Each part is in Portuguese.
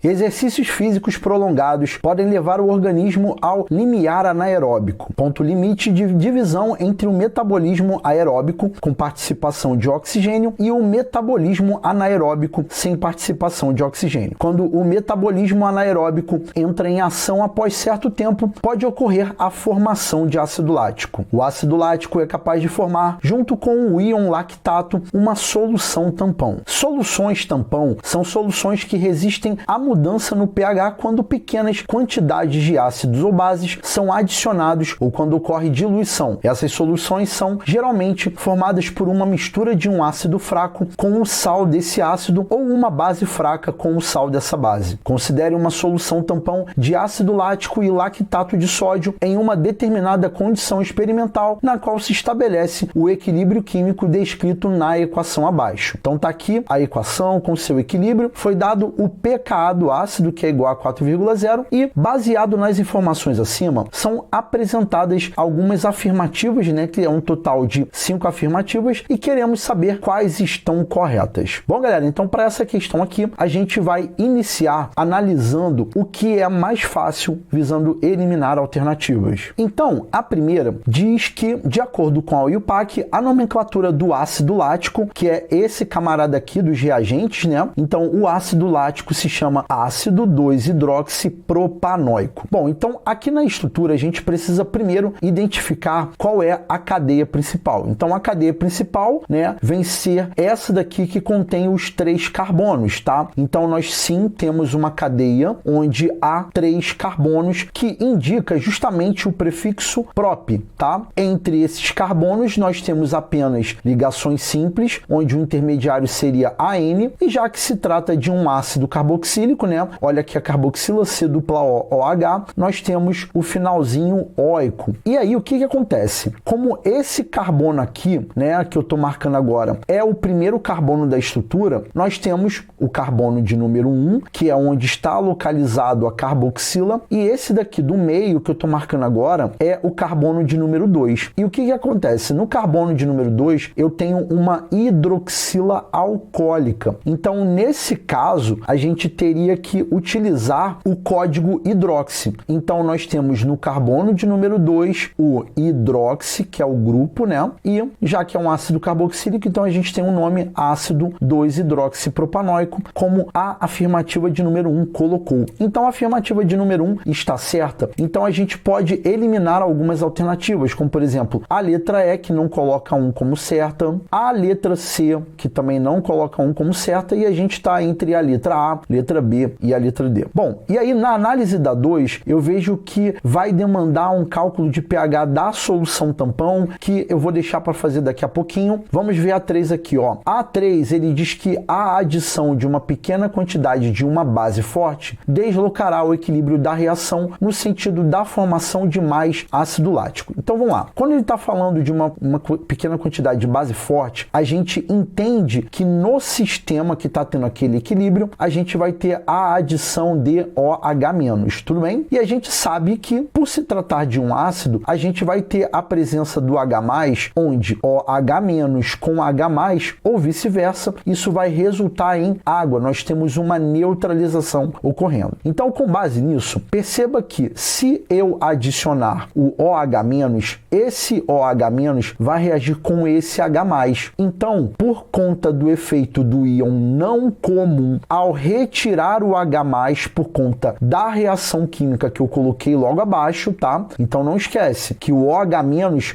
Exercícios físicos prolongados podem levar o organismo ao limiar anaeróbico, ponto limite de divisão entre o metabolismo aeróbico, com participação de oxigênio, e o metabolismo anaeróbico, sem participação de oxigênio. Quando o metabolismo anaeróbico entra em ação após certo tempo, pode ocorrer a formação de ácido lático. O ácido lático é capaz de formar, junto com o íon lactato, uma solução tampão. Soluções tampão são soluções que resistem à mudança no pH quando pequenas quantidades de ácidos ou bases são adicionados ou quando ocorre diluição. Essas soluções são geralmente formadas por uma mistura de um ácido fraco com o sal desse ácido ou uma base fraca com o sal dessa base. Considere uma solução tampão de ácido lático e lactato de sódio em uma determinada condição experimental na qual se estabelece o equilíbrio químico descrito na equação abaixo. Então está aqui a equação com seu equilíbrio, foi dado o pKa do ácido, que é igual a 4,0, e baseado nas informações acima, são apresentadas algumas afirmativas, né, que é um total de 5 afirmativas, e queremos saber quais estão corretas. Bom, galera, então para essa questão aqui, a gente vai iniciar analisando o que é mais fácil, visando eliminar alternativas. Então, a primeira diz que, de acordo com a UPAC, a nomenclatura do ácido lático, que é esse camarada aqui dos reagentes, né? Então, o ácido lático se chama ácido 2-hidroxipropanoico. Bom, então aqui na estrutura a gente precisa primeiro identificar qual é a cadeia principal. Então, a cadeia principal, né, vem ser essa daqui que contém os 3 carbonos, tá? Então, nós sim temos uma cadeia onde há 3 carbonos, que indica justamente o prefixo prop, tá? Entre esses carbonos, nós temos apenas ligações simples, onde o intermediário seria AN, e já que se trata de um ácido carboxílico, né? Olha aqui a carboxila C-OH, nós temos o finalzinho óico. E aí, o que acontece? Como esse carbono aqui, né, que eu estou marcando agora, é o primeiro carbono da estrutura, nós temos o carbono de número 1, que é onde está localizado a carboxila, e esse daqui do meio, que eu estou marcando agora, é o carbono de número 2. E o que acontece? No carbono de número 2, eu tenho uma hidroxila alcoólica. Então, nesse caso, a gente teria que utilizar o código hidroxi. Então, nós temos no carbono de número 2 o hidroxi, que é o grupo, né? E já que é um ácido carboxílico, então a gente tem o nome ácido 2-hidroxipropanoico, como a afirmativa de número 1 colocou. Então, a afirmativa de número 1 está certa. Então, a gente pode eliminar algumas alternativas, como, por exemplo, a letra E, que não coloca 1 como certa, a letra C, que também não coloca 1 como certa, e a gente está entre a letra A, letra B e a letra D. Bom, e aí na análise da 2, eu vejo que vai demandar um cálculo de pH da solução tampão, que eu vou deixar para fazer daqui a pouquinho. Vamos ver a 3 aqui, ó. A 3, ele diz que a adição de uma pequena quantidade de uma base forte deslocará o equilíbrio da reação no sentido da formação de mais ácido lático. Então vamos lá. Quando ele está falando de uma pequena quantidade de base forte, a gente entende que no sistema que está tendo aquele equilíbrio, a gente vai ter a adição de OH-, tudo bem? E a gente sabe que, por se tratar de um ácido, a gente vai ter a presença do H+, onde OH- com H+, ou vice-versa, isso vai resultar em água. Nós temos uma neutralização ocorrendo. Então, com base nisso, perceba que se eu adicionar o OH-, esse OH- vai reagir com esse H+. Então, por conta do efeito do íon não comum, ao retirar o H+, por conta da reação química que eu coloquei logo abaixo, tá? Então, não esquece que o OH-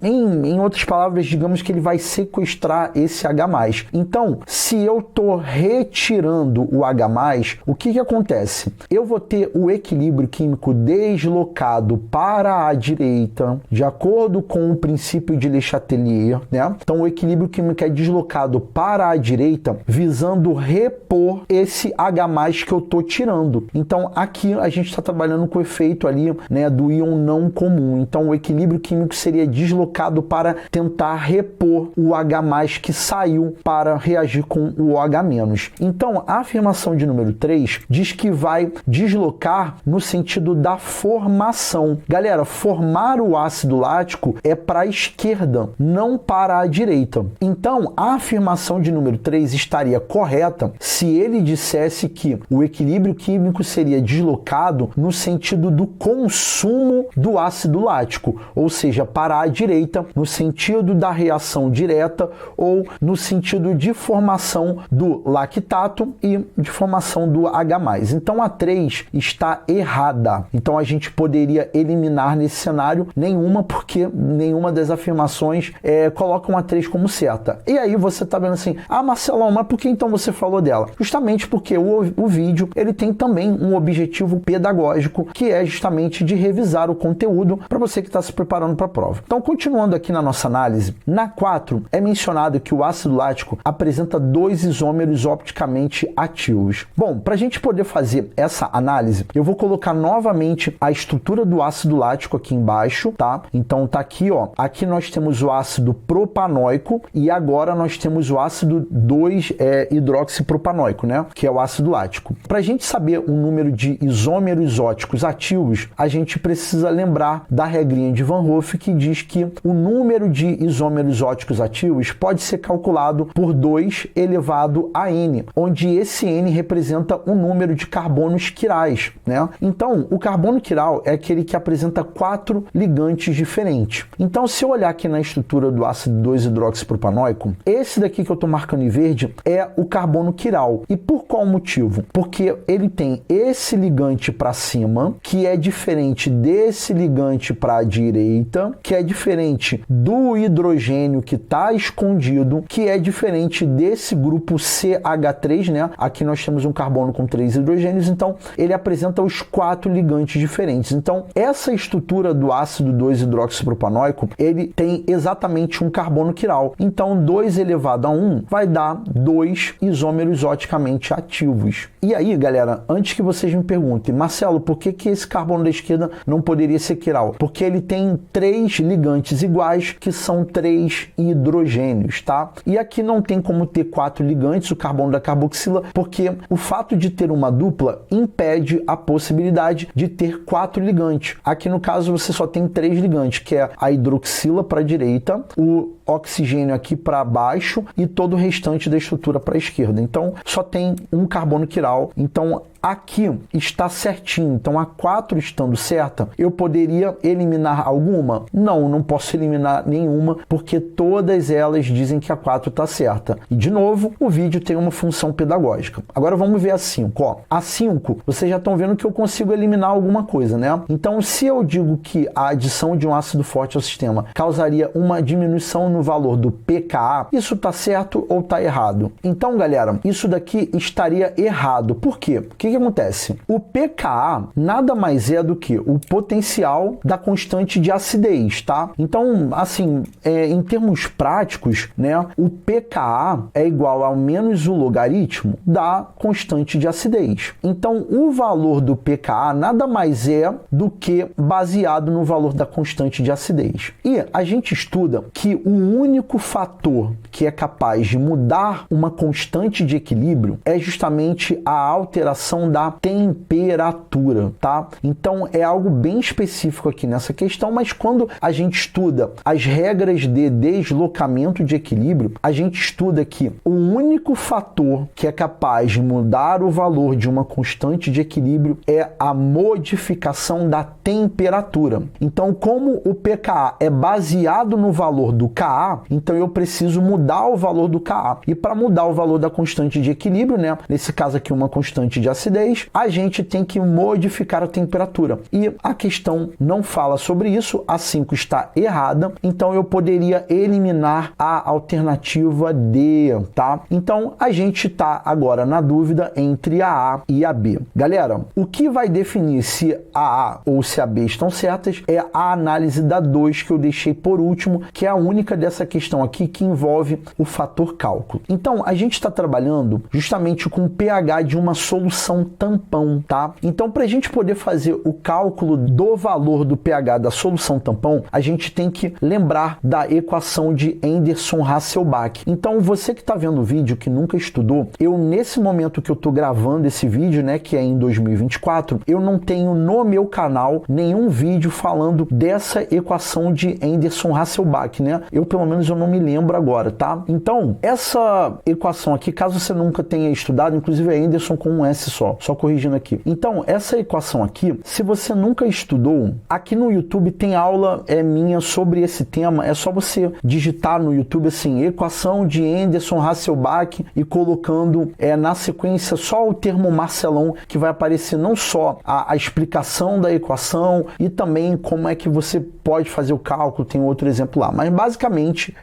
em outras palavras, digamos que ele vai sequestrar esse H+. Então, se eu estou retirando o H+, o que acontece? Eu vou ter o equilíbrio químico deslocado para a direita, de acordo com o princípio de Le Chatelier, né? Então, o equilíbrio químico é deslocado para a direita, visando repor esse H+ que eu estou tirando. Então, aqui a gente está trabalhando com o efeito ali, né, do íon não comum. Então, o equilíbrio químico seria deslocado para tentar repor o H+ que saiu para reagir com o OH-. Então, a afirmação de número 3 diz que vai deslocar no sentido da formação. Galera, formar o ácido lático é para a esquerda, não para a direita. Então, a afirmação de número 3 estaria correta se ele dissesse que o equilíbrio químico seria deslocado no sentido do consumo do ácido lático, ou seja, para a direita, no sentido da reação direta ou no sentido de formação do lactato e de formação do H+. Então a 3 está errada. Então a gente poderia eliminar nesse cenário nenhuma, porque nenhuma das afirmações colocam a 3 como certa. E aí você está vendo assim, Marcelão, mas por que então você falou dela? Justamente porque o vídeo ele tem também um objetivo pedagógico, que é justamente de revisar o conteúdo para você que está se preparando para a prova. Então, continuando aqui na nossa análise, na 4 é mencionado que o ácido lático apresenta 2 isômeros opticamente ativos. Bom, para a gente poder fazer essa análise, eu vou colocar novamente a estrutura do ácido lático aqui embaixo, tá? Então tá aqui, ó. Aqui nós temos o ácido propanoico e agora nós temos o ácido 2-hidroxipropanoico, né? Que é o ácido lático. Para a gente saber o número de isômeros óticos ativos, a gente precisa lembrar da regrinha de Van Hoff, que diz que o número de isômeros óticos ativos pode ser calculado por 2 elevado a N, onde esse N representa o número de carbonos quirais, né? Então, o carbono quiral é aquele que apresenta 4 ligantes diferentes. Então, se eu olhar aqui na estrutura do ácido 2-hidroxipropanoico, esse daqui que eu estou marcando em verde é o carbono quiral. E por qual motivo? Porque ele tem esse ligante para cima, que é diferente desse ligante para a direita, que é diferente do hidrogênio que está escondido, que é diferente desse grupo CH3, né? Aqui nós temos um carbono com 3 hidrogênios, então ele apresenta os 4 ligantes diferentes. Então, essa estrutura do ácido 2-hidroxipropanoico, ele tem exatamente um carbono quiral. Então, 2 elevado a 1 vai dar 2 isômeros oticamente ativos. E aí, galera, antes que vocês me perguntem, Marcelo, por que esse carbono da esquerda não poderia ser quiral? Porque ele tem 3 ligantes iguais, que são 3 hidrogênios, tá? E aqui não tem como ter 4 ligantes, o carbono da carboxila, porque o fato de ter uma dupla impede a possibilidade de ter 4 ligantes. Aqui no caso você só tem 3 ligantes, que é a hidroxila para a direita, o oxigênio aqui para baixo e todo o restante da estrutura para a esquerda. Então só tem um carbono quiral. Então aqui está certinho. Então a 4 estando certa, eu poderia eliminar alguma? Não, não posso eliminar nenhuma, porque todas elas dizem que a 4 está certa. E de novo, o vídeo tem uma função pedagógica. Agora vamos ver a 5. Ó, a 5, vocês já estão vendo que eu consigo eliminar alguma coisa, né? Então se eu digo que a adição de um ácido forte ao sistema causaria uma diminuição no valor do pKa, isso está certo ou está errado? Então, galera, isso daqui estaria errado. Por quê? O que acontece? O pKa nada mais é do que o potencial da constante de acidez, tá? Então, assim, em termos práticos, né, o pKa é igual ao menos o logaritmo da constante de acidez. Então, o valor do pKa nada mais é do que baseado no valor da constante de acidez. E a gente estuda que o único fator que é capaz de mudar uma constante de equilíbrio é justamente a alteração da temperatura, tá? Então é algo bem específico aqui nessa questão, mas quando a gente estuda as regras de deslocamento de equilíbrio, a gente estuda que o único fator que é capaz de mudar o valor de uma constante de equilíbrio é a modificação da temperatura. Então, como o pKa é baseado no valor do Ka, então eu preciso mudar o valor do Ka. E para mudar o valor da constante de equilíbrio, né, nesse caso aqui uma constante de acidez, a gente tem que modificar a temperatura. E a questão não fala sobre isso, a 5 está errada, então eu poderia eliminar a alternativa D, tá? Então a gente está agora na dúvida entre a A e a B. Galera, o que vai definir se a A ou se a B estão certas é a análise da 2 que eu deixei por último, que é a única dessa questão aqui que envolve o fator cálculo. Então, a gente está trabalhando justamente com o pH de uma solução solução tampão, tá? Então, para a gente poder fazer o cálculo do valor do pH da solução tampão, a gente tem que lembrar da equação de Anderson-Hasselbalch. Então, você que está vendo o vídeo, que nunca estudou, nesse momento que eu estou gravando esse vídeo, né, que é em 2024, eu não tenho no meu canal nenhum vídeo falando dessa equação de Anderson-Hasselbalch, né? Pelo menos, eu não me lembro agora, tá? Então, essa equação aqui, caso você nunca tenha estudado, inclusive é Anderson com um S só corrigindo aqui. Então, essa equação aqui, se você nunca estudou, aqui no YouTube tem aula minha sobre esse tema, é só você digitar no YouTube assim, equação de Anderson-Hasselbalch e colocando na sequência só o termo Marcelão, que vai aparecer não só a explicação da equação e também como é que você pode fazer o cálculo, tem outro exemplo lá, mas basicamente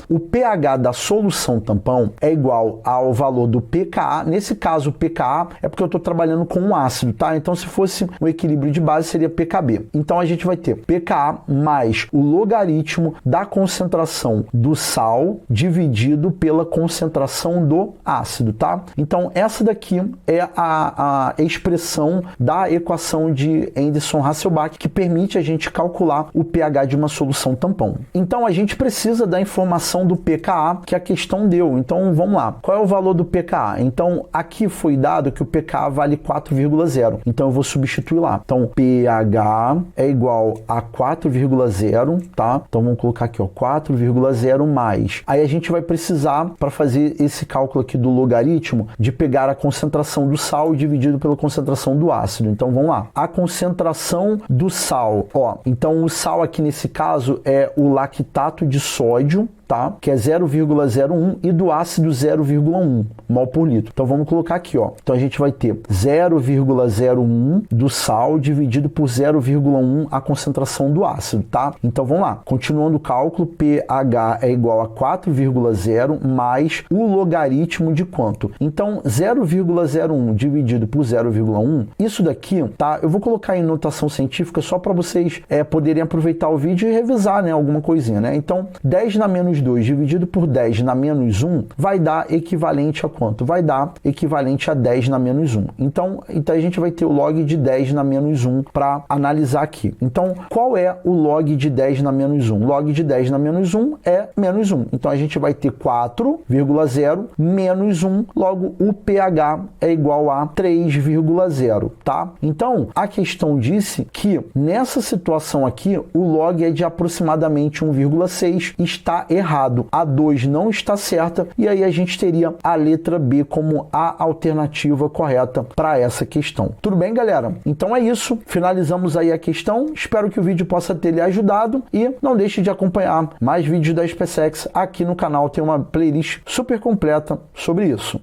o pH da solução tampão é igual ao valor do pKa. Nesse caso, o pKa é porque eu estou trabalhando com um ácido, tá? Então, se fosse um equilíbrio de base, seria pKb. Então, a gente vai ter pKa mais o logaritmo da concentração do sal dividido pela concentração do ácido, tá? Então, essa daqui é a expressão da equação de Anderson-Hasselbalch que permite a gente calcular o pH de uma solução tampão. Então, a gente precisa da informação do pKa que a questão deu. Então, vamos lá. Qual é o valor do pKa? Então, aqui foi dado que o pKa vale 4,0. Então, eu vou substituir lá. Então, pH é igual a 4,0, tá? Então, vamos colocar aqui, ó, 4,0 mais. Aí, a gente vai precisar, para fazer esse cálculo aqui do logaritmo, de pegar a concentração do sal dividido pela concentração do ácido. Então, vamos lá. A concentração do sal, ó. Então, o sal aqui, nesse caso, é o lactato de sódio, tá? Que é 0,01 e do ácido 0,1 mol por litro. Então vamos colocar aqui, ó. Então a gente vai ter 0,01 do sal dividido por 0,1 a concentração do ácido, tá? Então vamos lá. Continuando o cálculo, pH é igual a 4,0 mais o logaritmo de quanto? Então 0,01 dividido por 0,1, isso daqui, tá? Eu vou colocar em notação científica só para vocês poderem aproveitar o vídeo e revisar, né, alguma coisinha, né? Então 10 na menos 2 dividido por 10 na menos 1 vai dar equivalente a quanto? Vai dar equivalente a 10 na menos 1. Então a gente vai ter o log de 10 na menos 1 para analisar aqui. Então, qual é o log de 10 na menos 1? Log de 10 na menos 1 é menos 1. Então, a gente vai ter 4,0 menos 1, logo o pH é igual a 3,0, tá? Então, a questão disse que nessa situação aqui, o log é de aproximadamente 1,6, está errado. A 2 não está certa e aí a gente teria a letra B como a alternativa correta para essa questão. Tudo bem, galera? Então é isso. Finalizamos aí a questão. Espero que o vídeo possa ter lhe ajudado e não deixe de acompanhar mais vídeos da SpaceX aqui no canal. Tem uma playlist super completa sobre isso.